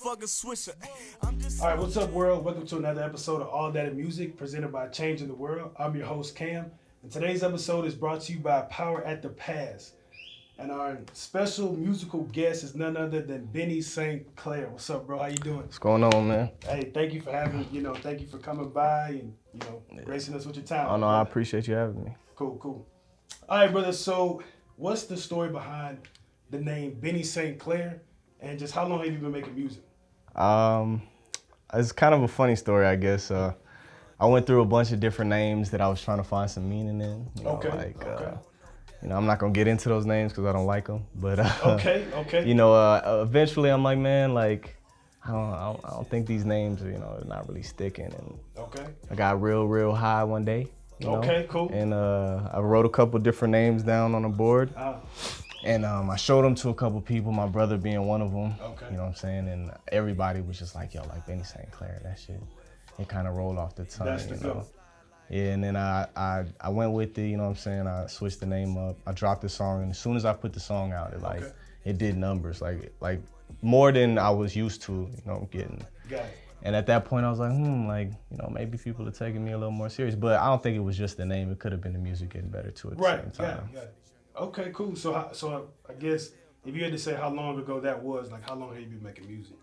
motherfucking swisher. All right, what's up, world? Welcome to another episode of All That in Music, presented by Changing the World. I'm your host, Cam, and today's episode is brought to you by Power at the Pass. And our special musical guest is none other than Benny St. Clair. What's up, bro? How you doing? What's going on, man? Hey, thank you for thank you for coming by and, gracing us with your time. Oh, no, I appreciate you having me. Cool. All right, brother, so what's the story behind the name Benny St. Clair, and just how long have you been making music? It's kind of a funny story, I guess. I went through a bunch of different names that I was trying to find some meaning in. Okay. I'm not gonna get into those names because I don't like them. But okay. Eventually I'm like, man, like I don't think these names are, are not really sticking. And I got real high one day. Okay, cool. And I wrote a couple different names down on a board. And I showed them to a couple people, my brother being one of them. Okay. You know what I'm saying? And everybody was just like, yo, like Benny St. Clair, that shit. It kind of rolled off the tongue. That's the go. Yeah, and then I went with it, you know what I'm saying? I switched the name up. I dropped the song, and as soon as I put the song out, it did numbers, like more than I was used to, getting. Got it. And at that point, I was like, maybe people are taking me a little more serious. But I don't think it was just the name. It could have been the music getting better too at the same time. Got it. Okay, cool. So I guess if you had to say how long ago that was, like how long have you been making music?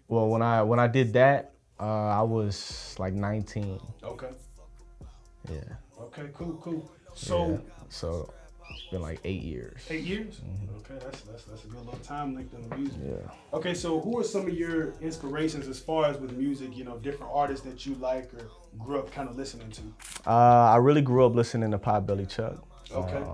Well, when I did that, I was like 19. Okay. Yeah. Okay, cool. So it's been like 8 years. 8 years? Mm-hmm. Okay, that's a good little time length in the music. Yeah. Okay, so who are some of your inspirations as far as with music, different artists that you like or grew up kind of listening to? I really grew up listening to Potbelly Chuck. Okay.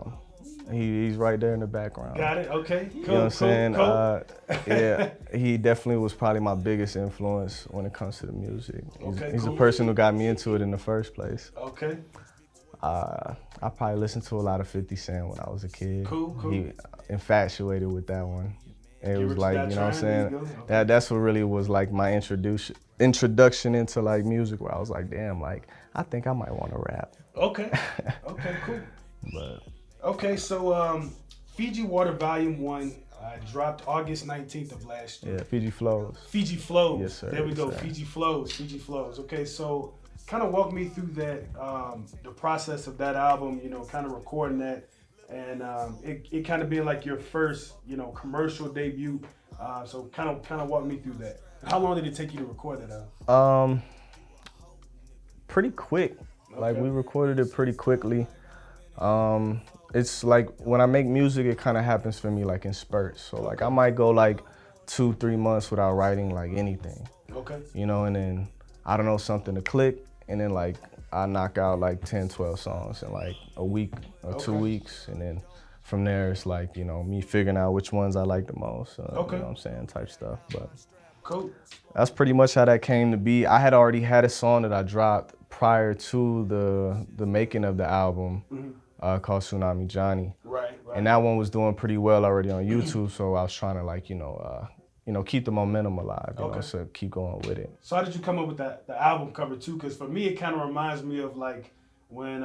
He's right there in the background. Got it. Okay. Cool. You know what I'm saying? Cool. Yeah, he definitely was probably my biggest influence when it comes to the music. He's cool. the person who got me into it in the first place. Okay. I probably listened to a lot of 50 Cent when I was a kid. Cool. He infatuated with that one. And it Get was Rich like, Die you know what I'm saying? Okay. That's what really was like my introduction into like music, where I was like, damn, like I think I might want to rap. Okay, cool. But okay, so Fiji Water Volume 1 dropped August 19th of last year. yeah, Fiji Flows. Fiji Flows. Yes, sir. There we go. Yes, sir. Fiji Flows. Okay, so kind of walk me through that, the process of that album, kind of recording that, and it kind of being like your first, commercial debut. So kind of walk me through that. How long did it take you to record that album? Pretty quick. Okay. Like we recorded it pretty quickly. It's like when I make music, it kind of happens for me like in spurts. So like I might go like 2-3 months without writing like anything. Okay. And then I don't know, something to click, and then like I knock out like 10-12 songs in like a week or 2 weeks, and then from there it's like, me figuring out which ones I like the most. You know what I'm saying, type stuff. But cool. That's pretty much how that came to be. I had already had a song that I dropped prior to the making of the album, called Tsunami Johnny. Right. And that one was doing pretty well already on YouTube, so I was trying to like, keep the momentum alive, so keep going with it. So how did you come up with the album cover too? Because for me, it kind of reminds me of like when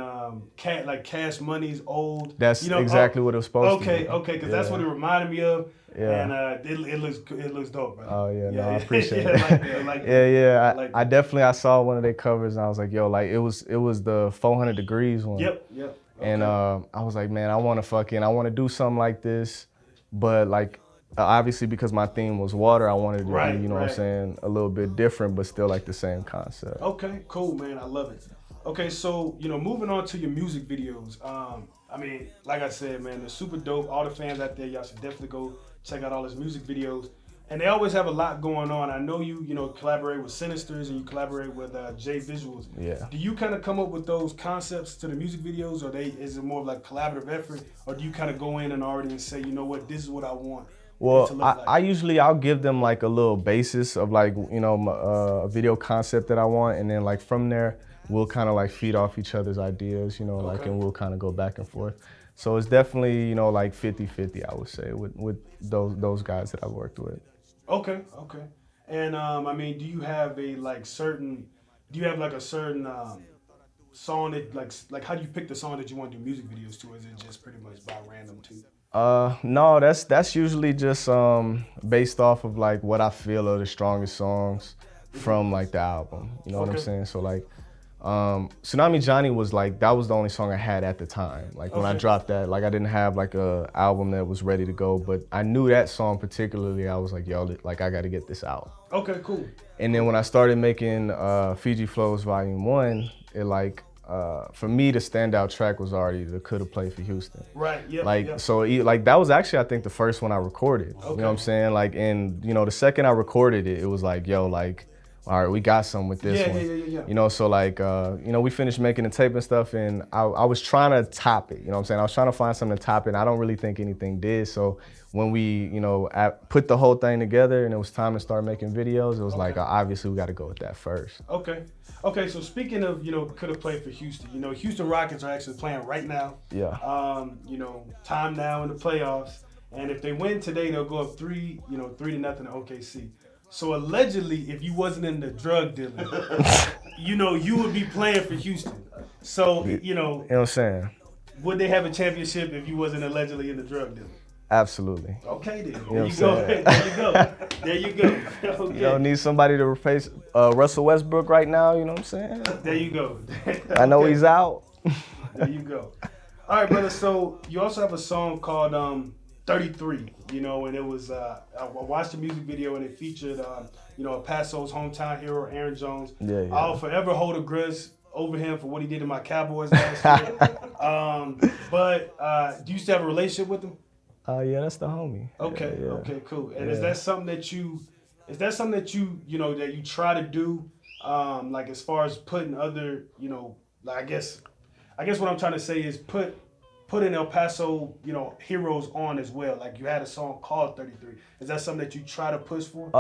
Cash Money's old. That's exactly what it was supposed to be. Okay, because that's what it reminded me of. Yeah. And it looks dope, man. Oh yeah, I appreciate it. I definitely saw one of their covers and I was like, yo, like it was the 400 Degrees one. Yep. Okay. And I was like, man, I want to do something like this, but like obviously because my theme was water, I wanted to be, what I'm saying, a little bit different, but still like the same concept. Okay, cool, man. I love it. Okay, so moving on to your music videos. I mean, like I said, man, they're super dope. All the fans out there, y'all should definitely go check out all his music videos. And they always have a lot going on. I know you collaborate with Sinisters and you collaborate with J Visuals. Yeah. Do you kind of come up with those concepts to the music videos, or is it more of like collaborative effort, or do you kind of go in and already say, you know what, this is what I want? Well, I'll give them like a little basis of like, a video concept that I want, and then like from there, we'll kind of like feed off each other's ideas, like, and we'll kind of go back and forth. So it's definitely, like 50-50, I would say, with those guys that I've worked with. Okay. And I mean, do you have a certain song that like how do you pick the song that you want to do music videos to? Or is it just pretty much by random too? No, that's usually just based off of like what I feel are the strongest songs from like the album. You know what I'm saying? So like Tsunami Johnny was like, that was the only song I had at the time. Like when I dropped that, like I didn't have like a album that was ready to go, but I knew that song particularly. I was like, yo, like I got to get this out. Okay, cool. And then when I started making Fiji Flows Volume 1, it like, for me, the standout track was already the Coulda Played for Houston. Right, yeah. Like, so like that was actually, I think, the first one I recorded. Okay. You know what I'm saying? Like, and you know, the second I recorded it, it was like, yo, like, all right, we got something with this one. Yeah. You know, so like, you know, we finished making the tape and stuff, and I was trying to top it. You know what I'm saying? I was trying to find something to top it, and I don't really think anything did. So when we, you know, put the whole thing together and it was time to start making videos, it was like, obviously we got to go with that first. Okay. Okay, so speaking of, you know, Coulda Played for Houston, you know, Houston Rockets are actually playing right now. Yeah. You know, time now in the playoffs. And if they win today, they'll go up 3-0 to OKC. So allegedly, if you wasn't in the drug dealing, you know, you would be playing for Houston. So, you know what I'm saying? Would they have a championship if you wasn't allegedly in the drug dealing? Absolutely. Okay then. There you go. There you go. There you go. Okay. You don't need somebody to replace Russell Westbrook right now, you know what I'm saying? There you go. I know he's out. There you go. All right, brother. So you also have a song called 33, you know, and it was, I watched the music video and it featured, you know, El Paso's hometown hero, Aaron Jones. Yeah. I'll forever hold a grudge over him for what he did to my Cowboys last year. But do you still have a relationship with him? Yeah, that's the homie. Okay, yeah. Okay, cool. And is that something that you you know, that you try to do, like as far as putting other, you know, like I guess what I'm trying to say is putting El Paso, you know, heroes on as well. Like you had a song called 33. Is that something that you try to push for?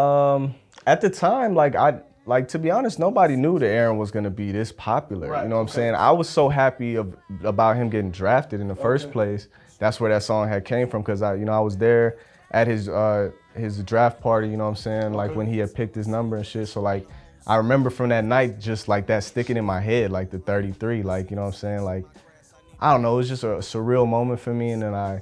At the time, like to be honest, nobody knew that Aaron was gonna be this popular. Right, you know what I'm saying? I was so happy about him getting drafted in the first place. That's where that song had came from, because I was there at his draft party, you know what I'm saying? Like when he had picked his number and shit. So like I remember from that night just like that sticking in my head, like the 33, like, you know what I'm saying? Like, I don't know, it was just a surreal moment for me, and then I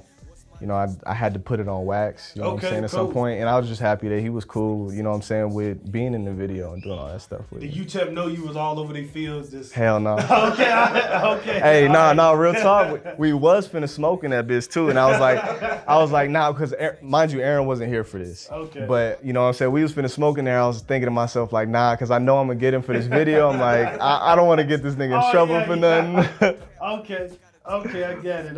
had to put it on wax, you know what I'm saying, at some point, and I was just happy that he was cool, you know what I'm saying, with being in the video and doing all that stuff with Did UTEP know you was all over their fields? Just... Hell no. Okay. Hey, no, real talk. We was finna smoke in that bitch too, and I was like, nah, because mind you, Aaron wasn't here for this. Okay. But you know what I'm saying, we was finna smoke in there. I was thinking to myself like, nah, because I know I'm gonna get him for this video. I'm like, I don't want to get this nigga in trouble for nothing. Okay, I get it.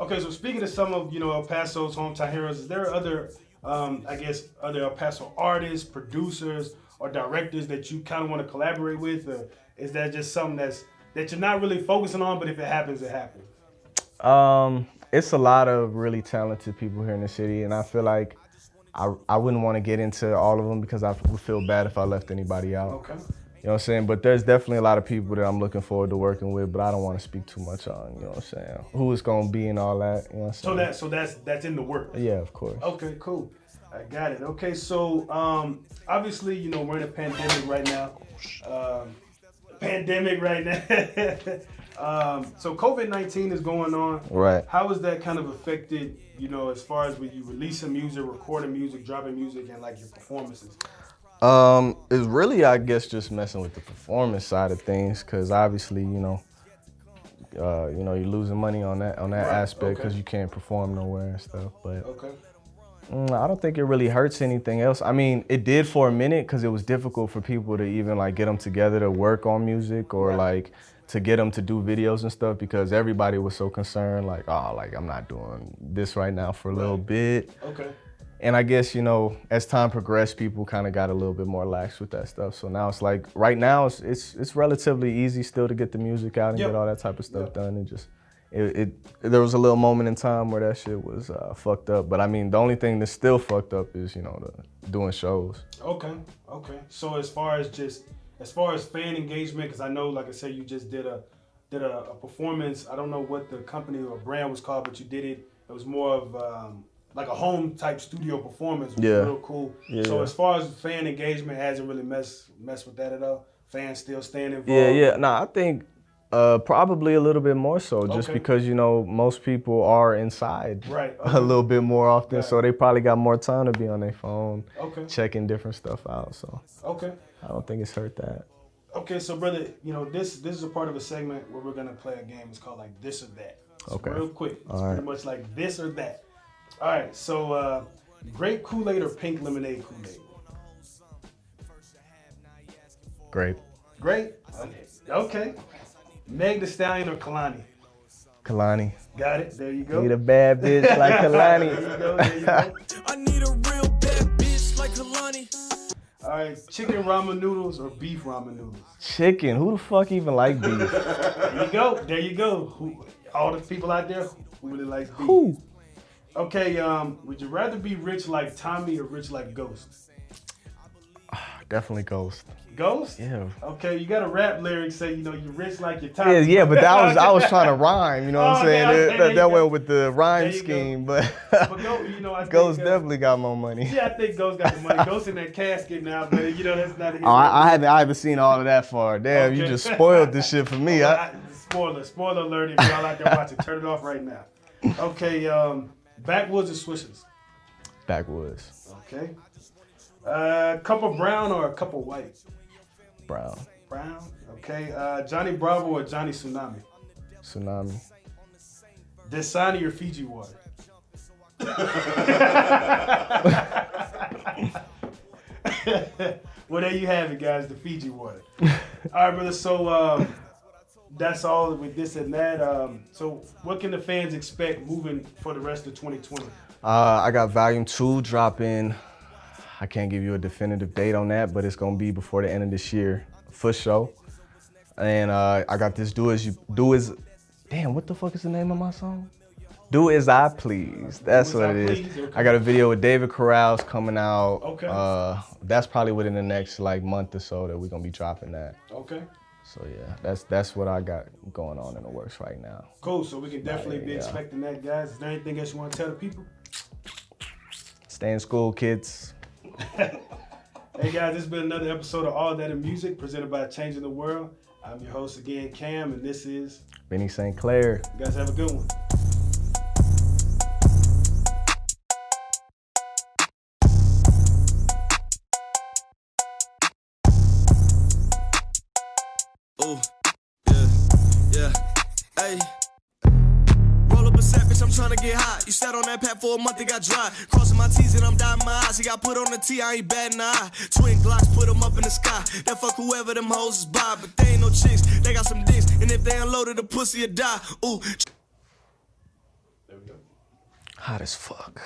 Okay, so speaking of some of, you know, El Paso's hometown heroes, is there other, I guess, other El Paso artists, producers, or directors that you kind of want to collaborate with, or is that just something that you're not really focusing on, but if it happens, it happens? It's a lot of really talented people here in the city, and I feel like I wouldn't want to get into all of them because I would feel bad if I left anybody out. Okay. You know what I'm saying? But there's definitely a lot of people that I'm looking forward to working with, but I don't want to speak too much on, you know what I'm saying, who it's going to be and all that, you know what I'm saying? So that's in the works? Yeah, of course. Okay, cool. I got it. Okay, so obviously, you know, we're in a pandemic right now. So COVID-19 is going on. Right. How has that kind of affected, you know, as far as when you releasing music, recording music, dropping music, and like your performances? It's really, I guess, just messing with the performance side of things, because obviously, you know, you're losing money on that aspect because you can't perform nowhere and stuff. But I don't think it really hurts anything else. I mean, it did for a minute because it was difficult for people to even like get them together to work on music or like to get them to do videos and stuff, because everybody was so concerned, like, oh, like I'm not doing this right now for a little bit. Okay. And I guess, you know, as time progressed, people kind of got a little bit more lax with that stuff. So now it's like, right now, it's relatively easy still to get the music out and get all that type of stuff done. And just, there was a little moment in time where that shit was fucked up. But I mean, the only thing that's still fucked up is, you know, doing shows. Okay. So as far as fan engagement, because I know, like I said, you just did a performance. I don't know what the company or brand was called, but you did it. It was more of like a home type studio performance, which was real cool. Yeah. So as far as fan engagement, hasn't really messed with that at all. Fans still staying involved. Yeah. No, I think Probably a little bit more so, just Okay. because, you know, most people are inside Right. a little bit more often, Right. so they probably got more time to be on their phone, Okay. checking different stuff out. So Okay. I don't think it's hurt that. Okay, so brother, you know this is a part of a segment where we're gonna play a game. It's called like this or that. It's Okay. real quick. It's All right. pretty much like this or that. All right. So grape Kool-Aid or pink lemonade Kool-Aid? Great. Grape. Okay. Meg the Stallion or Kalani? Kalani. Got it. There you go. Need a bad bitch like Kalani. There you go. There you go. I need a real bad bitch like Kalani. All right. Chicken ramen noodles or beef ramen noodles? Chicken. Who the fuck even like beef? There you go. There you go. All the people out there who really likes beef. Who? Okay. Would you rather be rich like Tommy or rich like Ghost? Definitely Ghost. Ghost? Yeah. Okay, you got a rap lyric say, you know, you're rich like your Tommy. Yeah, but I was trying to rhyme, you know what I'm saying? Okay, there you That go. went with the rhyme There you scheme, go. but But you know, I think, Ghost definitely got more money. Yeah, I think Ghost got the money. Ghost in that casket now, but you know that's not his. Oh, I haven't seen all of that far. Damn, you Okay. just spoiled this shit for me. Spoiler alert! If y'all out there watching, turn it off right now. Okay, backwoods or swishers? Backwoods. Okay. Cup of brown or a cup of white? Brown. Brown. Okay. Johnny Bravo or Johnny Tsunami? Tsunami. Dasani or Fiji water? Well, there you have it, guys. The Fiji water. All right, brother. So that's all with this and that. So what can the fans expect moving for the rest of 2020? I got Volume 2 dropping. I can't give you a definitive date on that, but it's gonna be before the end of this year, for sure. And I got this damn, what the fuck is the name of my song? Do As I Please. That's Do As what I it is. Please, okay. I got a video with David Corrals coming out. Okay. That's probably within the next like month or so that we're gonna be dropping that. Okay. So yeah, that's what I got going on in the works right now. Cool. So we can definitely be Yeah. expecting that, guys. Is there anything else you want to tell the people? Stay in school, kids. Hey guys, this has been another episode of All That in Music presented by Changing the World. I'm your host again, Cam, and this is Benny St. Clair. you guys have a good one. Ooh, yeah, hey. Roll up a sack, bitch, I'm tryna get hot. You sat on that pad for a month, it got dry. Crossing my T's and I'm dotting my eyes. He got put on the T, I ain't batting an eye. Twin Glocks, put them up in the sky. That fuck whoever them hoes is by. But they ain't no chicks, they got some dicks. And if they unloaded, the pussy would die. Ooh. There we go. Hot as fuck.